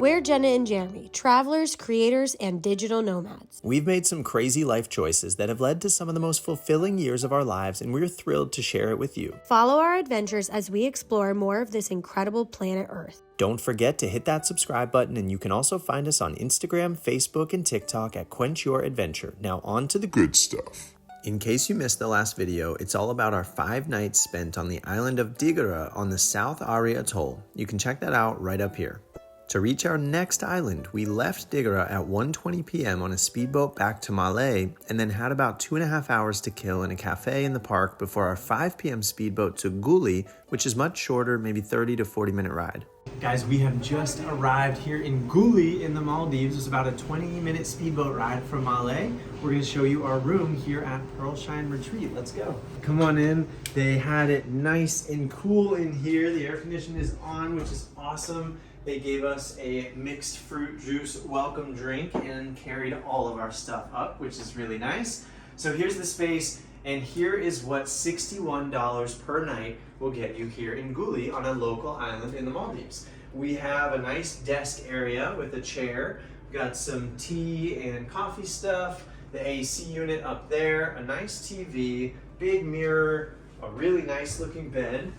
We're Jenna and Jeremy, travelers, creators, and digital nomads. We've made some crazy life choices that have led to some of the most fulfilling years of our lives, and we're thrilled to share it with you. Follow our adventures as we explore more of this incredible planet Earth. Don't forget to hit that subscribe button, and you can also find us on Instagram, Facebook, and TikTok at Quench Your Adventure. Now on to the good stuff. In case you missed the last video, it's all about our 5 nights spent on the island of Digara on the South Ari Atoll. You can check that out right up here. To reach our next island, we left Digara at 1:20 p.m. on a speedboat back to Malé, and then had about 2.5 hours to kill in a cafe in the park before our 5 p.m. speedboat to Gulhi, which is much shorter, maybe 30 to 40 minute ride. Guys, we have just arrived here in Gulhi in the Maldives. It's about a 20-minute speedboat ride from Malé. We're going to show you our room here at Pearl Shine Retreat. Let's go. Come on in. They had it nice and cool in here. The air conditioning is on, which is awesome. They gave us a mixed fruit juice welcome drink and carried all of our stuff up, which is really nice. So here's the space, and here is what $61 per night will get you here in Gulhi on a local island in the Maldives. We have a nice desk area with a chair. We've got some tea and coffee stuff, the AC unit up there, a nice TV, big mirror, a really nice looking bed.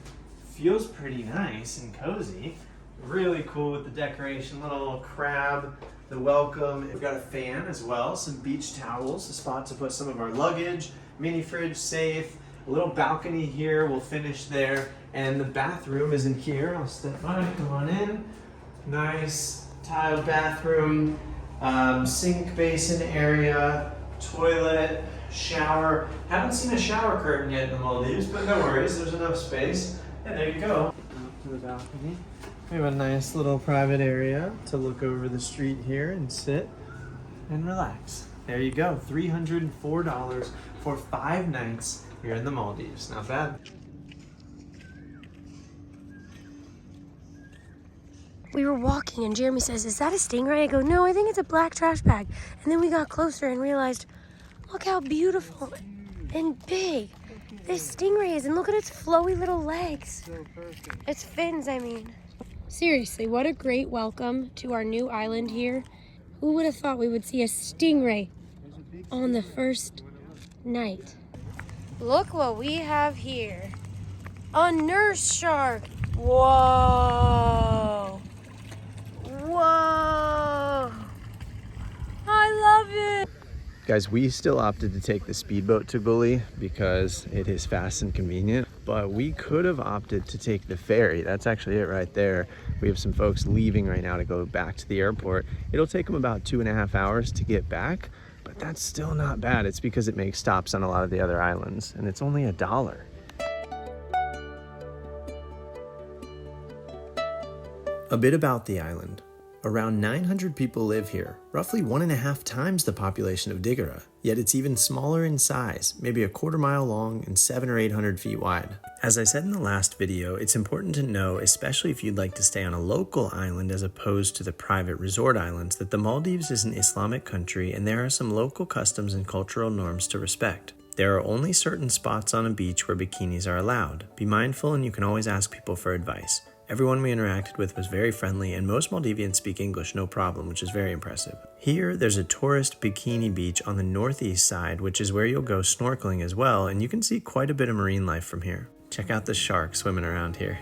Feels pretty nice and cozy. Really cool with the decoration, little crab, the welcome. We've got a fan as well, some beach towels, a spot to put some of our luggage, mini fridge, safe, a little balcony here, we'll finish there. And the bathroom is in here. I'll step by, come on in. Nice tiled bathroom, sink basin area, toilet, shower. Haven't seen a shower curtain yet in the Maldives, but no worries, there's enough space. And there you go. Out to the balcony. We have a nice little private area to look over the street here and sit and relax. There you go, $304 for 5 nights here in the Maldives. Not bad. We were walking and Jeremy says, "Is that a stingray?" I go, "No, I think it's a black trash bag." And then we got closer and realized, look how beautiful and big this stingray is. And look at its flowy little legs. Its fins, I mean. Seriously, what a great welcome to our new island here. Who would have thought we would see a stingray on the first night? Look what we have here. A nurse shark. Whoa. Whoa. I love it. Guys, we still opted to take the speedboat to Gulhi because it is fast and convenient, but we could have opted to take the ferry. That's actually it right there. We have some folks leaving right now to go back to the airport. It'll take them about 2.5 hours to get back, but that's still not bad. It's because it makes stops on a lot of the other islands, and it's only $1. A bit about the island. Around 900 people live here, roughly 1.5 times the population of Digara, yet it's even smaller in size, maybe a 1/4 mile long and 700 or 800 feet wide. As I said in the last video, it's important to know, especially if you'd like to stay on a local island as opposed to the private resort islands, that the Maldives is an Islamic country and there are some local customs and cultural norms to respect. There are only certain spots on a beach where bikinis are allowed. Be mindful, and you can always ask people for advice. Everyone we interacted with was very friendly, and most Maldivians speak English no problem, which is very impressive. Here, there's a tourist bikini beach on the northeast side, which is where you'll go snorkeling as well, and you can see quite a bit of marine life from here. Check out the sharks swimming around here.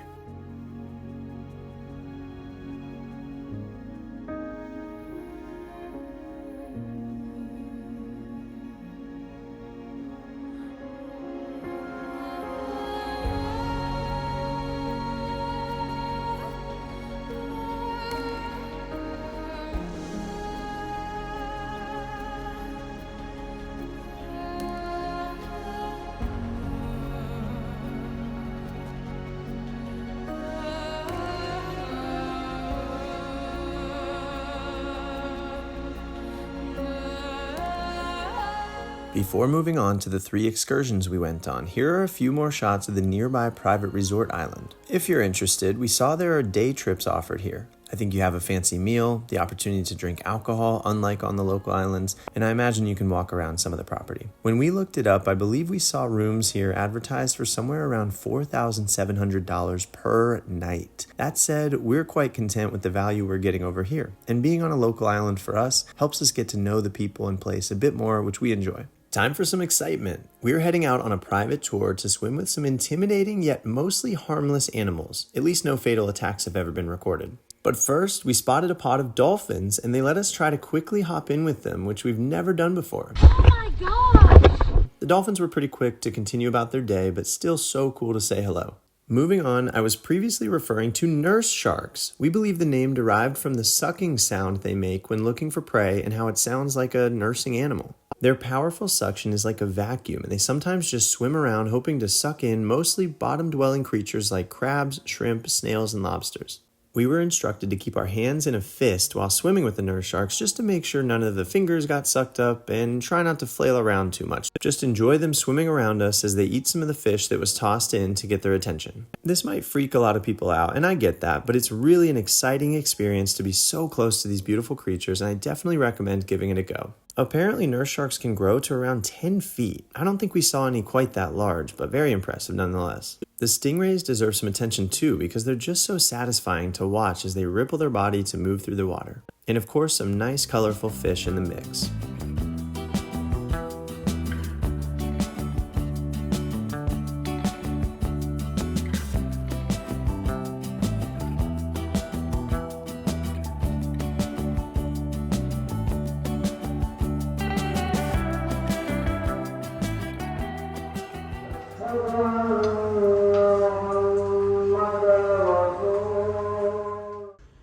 Before moving on to the 3 excursions we went on, here are a few more shots of the nearby private resort island. If you're interested, we saw there are day trips offered here. I think you have a fancy meal, the opportunity to drink alcohol, unlike on the local islands, and I imagine you can walk around some of the property. When we looked it up, I believe we saw rooms here advertised for somewhere around $4,700 per night. That said, we're quite content with the value we're getting over here, and being on a local island for us helps us get to know the people and place a bit more, which we enjoy. Time for some excitement. We're heading out on a private tour to swim with some intimidating yet mostly harmless animals. At least no fatal attacks have ever been recorded. But first, we spotted a pod of dolphins and they let us try to quickly hop in with them, which we've never done before. Oh my gosh! The dolphins were pretty quick to continue about their day, but still so cool to say hello. Moving on, I was previously referring to nurse sharks. We believe the name derived from the sucking sound they make when looking for prey and how it sounds like a nursing animal. Their powerful suction is like a vacuum, and they sometimes just swim around hoping to suck in mostly bottom-dwelling creatures like crabs, shrimp, snails, and lobsters. We were instructed to keep our hands in a fist while swimming with the nurse sharks just to make sure none of the fingers got sucked up and try not to flail around too much. Just enjoy them swimming around us as they eat some of the fish that was tossed in to get their attention. This might freak a lot of people out, and I get that, but it's really an exciting experience to be so close to these beautiful creatures, and I definitely recommend giving it a go. Apparently, nurse sharks can grow to around 10 feet. I don't think we saw any quite that large, but very impressive nonetheless. The stingrays deserve some attention too because they're just so satisfying to watch as they ripple their body to move through the water. And of course, some nice colorful fish in the mix.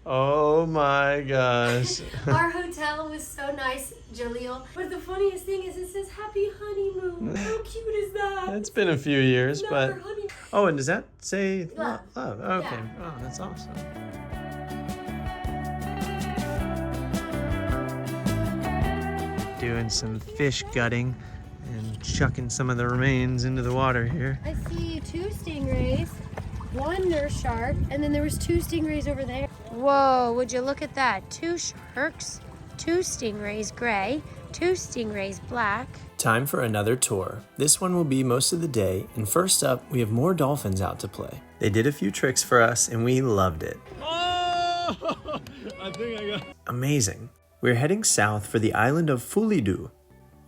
Oh my gosh. Our hotel was so nice, Jaleel. But the funniest thing is it says happy honeymoon. How cute is that? It's been a few years, but... Honeymoon. Oh, and does that say Love? Love. Okay. Yeah. Oh, that's awesome. Doing some fish gutting and chucking some of the remains into the water here. I see 2 stingrays, 1 nurse shark, and then there was 2 stingrays over there. Whoa, would you look at that? 2 sharks, 2 stingrays gray, 2 stingrays black. Time for another tour. This one will be most of the day, and first up, we have more dolphins out to play. They did a few tricks for us, and we loved it. Oh! I think I got... Amazing. We're heading south for the island of Fulidhoo.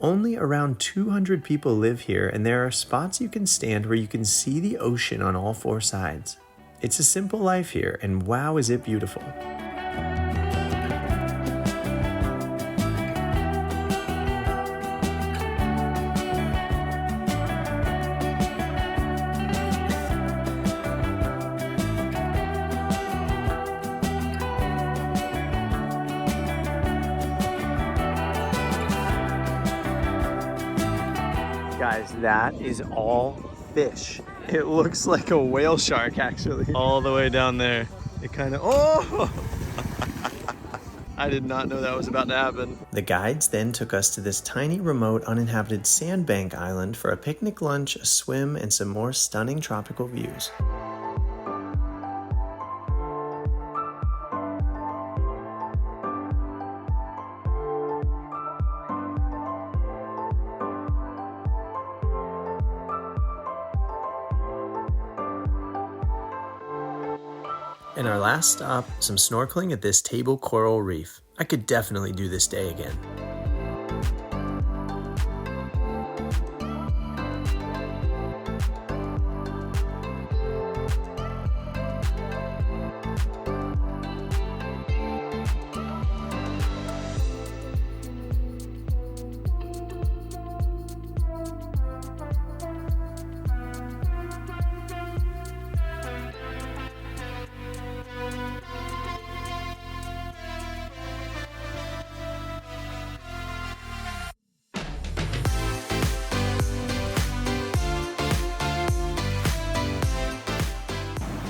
Only around 200 people live here, and there are spots you can stand where you can see the ocean on all 4 sides. It's a simple life here, and wow, is it beautiful. Guys, that is all fish. It looks like a whale shark, actually. All the way down there. It kind of, oh! I did not know that was about to happen. The guides then took us to this tiny, remote, uninhabited sandbank island for a picnic lunch, a swim, and some more stunning tropical views. And our last stop, some snorkeling at this table coral reef. I could definitely do this day again.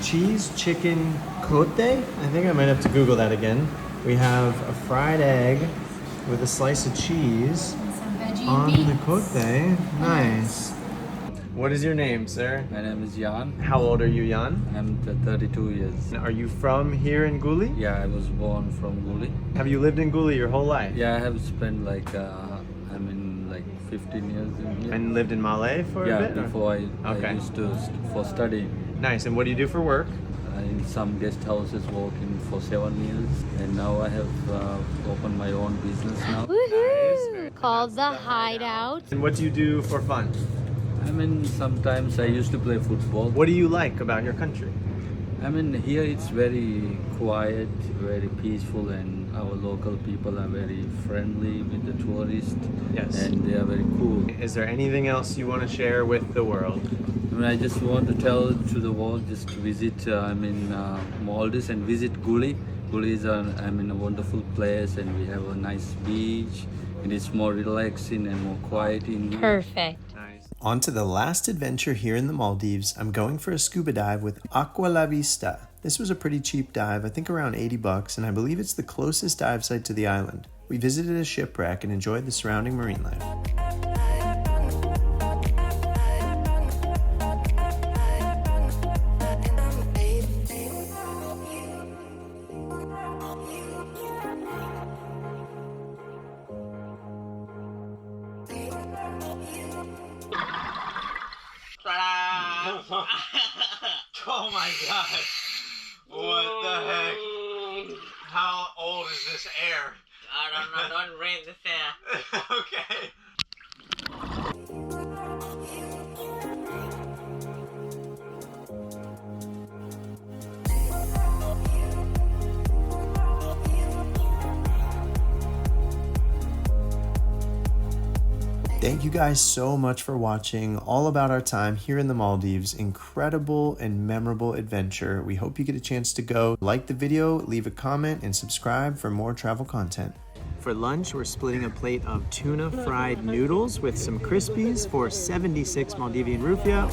Cheese chicken cote? I think I might have to Google that again. We have a fried egg with a slice of cheese Some veggie on beans. the cote. Nice. What is your name, sir? My name is Jan. How old are you, Jan? I'm 32 years. Are you from here in Gulhi? Yeah, I was born from Gulhi. Have you lived in Gulhi your whole life? Yeah, I have spent like 15 years in here. And lived in Malay for a bit? Before I Okay. used to for studying. Nice. And what do you do for work? In some guest houses working for 7 years, and now I have opened my own business now. Woohoo! Called the Hideout. And what do you do for fun? I mean, sometimes I used to play football. What do you like about your country? I mean, here it's very quiet, very peaceful, and our local people are very friendly with the tourists. Yes. And they are very cool. Is there anything else you want to share with the world? I mean, I just want to tell to the world just to visit, Maldives and visit Gulhi. Gulhi is a wonderful place, and we have a nice beach. And it's more relaxing and more quiet in here. Perfect. On to the last adventure here in the Maldives. I'm going for a scuba dive with Aqua La Vista. This was a pretty cheap dive, I think around 80 bucks, and I believe it's the closest dive site to the island. We visited a shipwreck and enjoyed the surrounding marine life. Oh my god. What the heck? How old is this air? I don't know, don't rain this air. Okay. Thank you guys so much for watching all about our time here in the Maldives. Incredible and memorable adventure. We hope you get a chance to go. Like the video, leave a comment, and subscribe for more travel content. For lunch, we're splitting a plate of tuna fried noodles with some Crispies for 76 Maldivian rupiah.